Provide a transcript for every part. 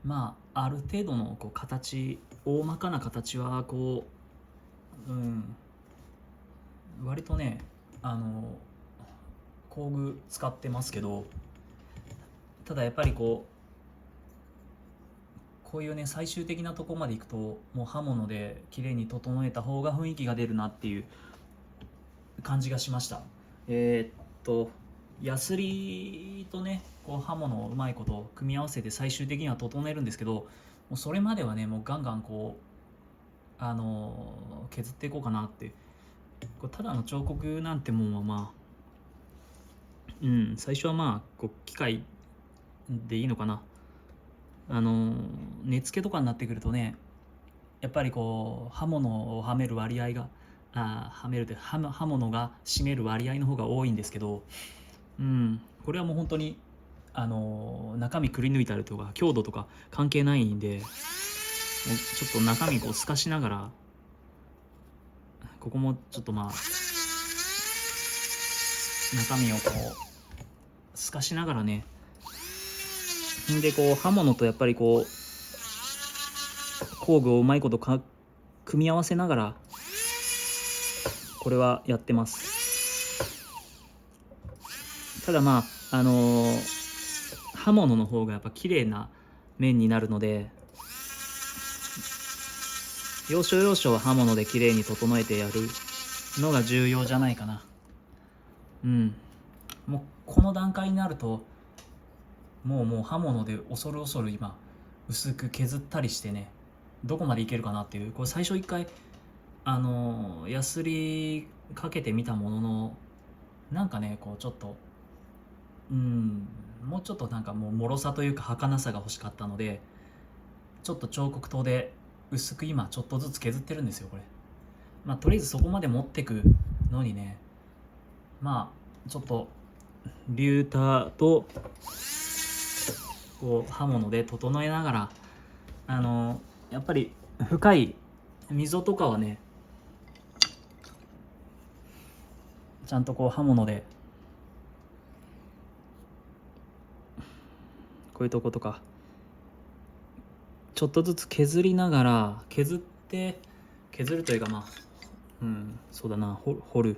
まあある程度のこう形、大まかな形はこう、割とね、工具使ってますけど、ただやっぱりこういうね、最終的なところまでいくともう刃物で綺麗に整えた方が雰囲気が出るなっていう感じがしました。ヤスリとね、こう刃物をうまいこと組み合わせて最終的には整えるんですけど、もうそれまではね、もうガンガン削っていこうかなって。これただの彫刻なんてもんは最初は機械でいいのかな。根付けとかになってくるとね、やっぱり刃物をはめる割合がはめるって刃物が占める割合の方が多いんですけど、これはもう本当に中身くり抜いたりとか強度とか関係ないんで、もうちょっと中身透かしながら、ここもちょっと中身を透かしながらね、で刃物とやっぱり工具をうまいこと組み合わせながらこれはやってます。ただ刃物の方がやっぱ綺麗な面になるので、要所要所は刃物で綺麗に整えてやるのが重要じゃないかな。もうこの段階になるともう刃物で恐る恐る今薄く削ったりしてね、どこまでいけるかなっていう、これ最初一回ヤスリかけてみたものの、なんかねちょっともうちょっとなんかもう脆さというか儚さが欲しかったので、ちょっと彫刻刀で薄く今ちょっとずつ削ってるんですよこれ。とりあえずそこまで持ってくのにね、ちょっとリューターと刃物で整えながら、やっぱり深い溝とかはね、ちゃんと刃物でこういうとことかちょっとずつ削りながら、削るというかそうだな、掘る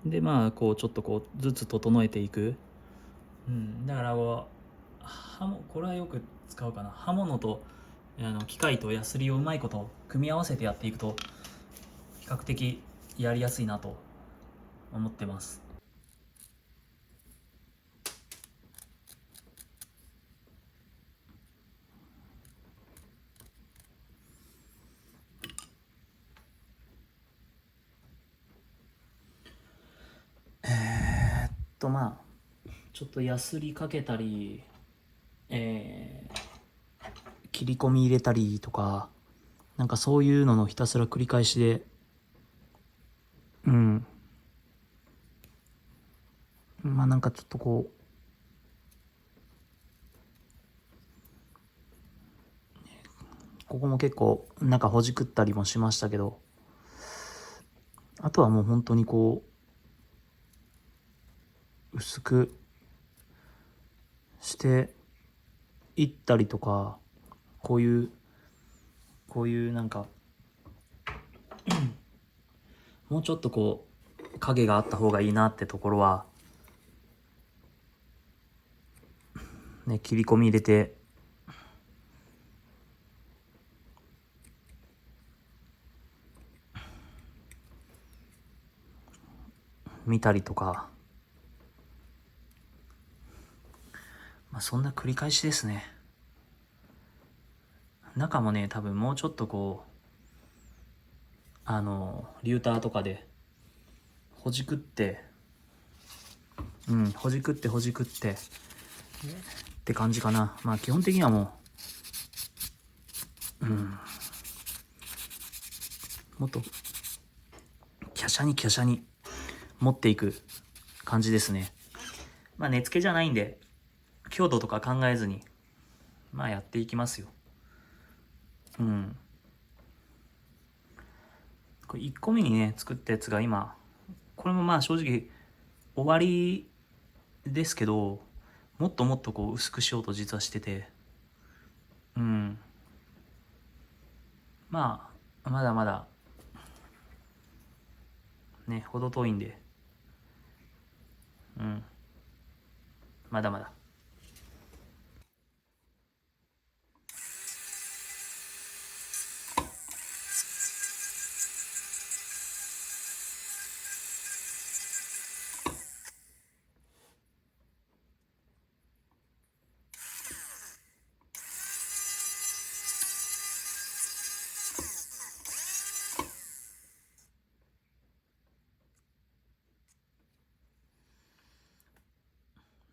でちょっとずつ整えていく。だからこれはよく使うかな。刃物と機械とヤスリをうまいこと組み合わせてやっていくと比較的やりやすいなと思ってます。ちょっとヤスリかけたり、切り込み入れたりとか、なんかそういうののひたすら繰り返しで、なんかちょっとここも結構なんかほじくったりもしましたけど、あとはもう本当に薄くしていったりとか、こういうなんかもうちょっと影があった方がいいなってところはね、切り込み入れて見たりとか、そんな繰り返しですね。中もね、多分もうちょっとリューターとかでほじくってほじくってって感じかな。基本的にはもっと華奢に持っていく感じですね。根付けじゃないんで強度とか考えずにやっていきますよ。これ1個目にね作ったやつが今、これも正直終わりですけど、もっともっと薄くしようと実はしてて、うん。まあ、まだまだ、ね、ほど遠いんで、うん。まだまだ。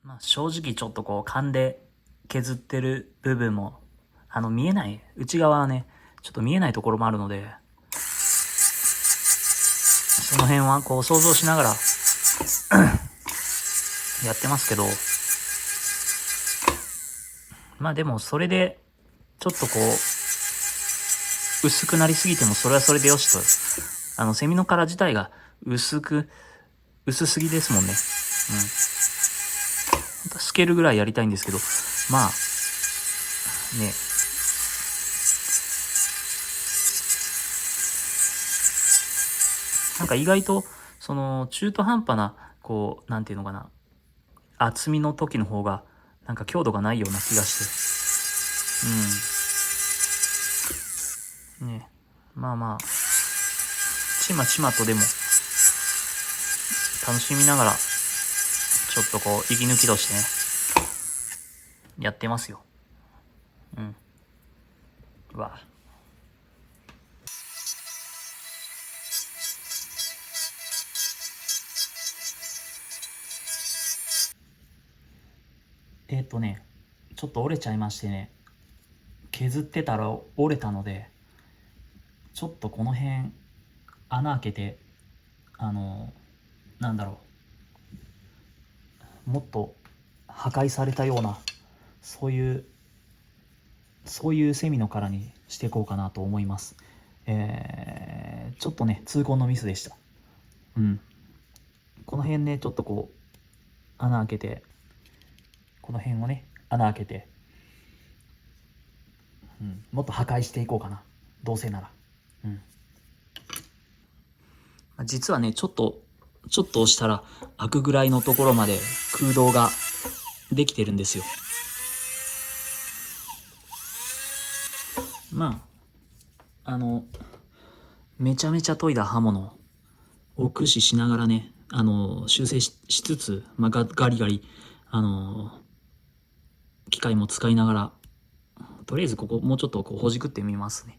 まあ、正直ちょっとこう、勘で削ってる部分も、見えない、内側はね、ちょっと見えないところもあるので、その辺はこう、想像しながらやってますけど、まあでもそれで、ちょっとこう、薄くなりすぎてもそれはそれでよしと。セミの殻自体が薄すぎですもんね。うん。本当は透けるぐらいやりたいんですけど、まあ、ね。なんか意外と、その、中途半端な、こう、なんていうのかな、厚みの時の方が、なんか強度がないような気がして。うん。ね。まあまあ、ちまちまとでも、楽しみながら、ちょっとこう、息抜きとしてね、やってますよ。うん。わ。ちょっと折れちゃいましてね、削ってたら折れたので、ちょっとこの辺、穴開けて、なんだろう、もっと破壊されたような、そういう、そういうセミの殻にしていこうかなと思います。ちょっとね、痛恨のミスでした。うん。この辺ね、ちょっとこう、穴開けて、この辺をね、穴開けて、うん、もっと破壊していこうかな。どうせなら。うん。実はね、ちょっと押したら開くぐらいのところまで空洞ができてるんですよ。まあ、めちゃめちゃ研いだ刃物を駆使しながらね、修正しつつ、まあ、ガリガリ、機械も使いながら、とりあえずここもうちょっとこうほじくってみますね。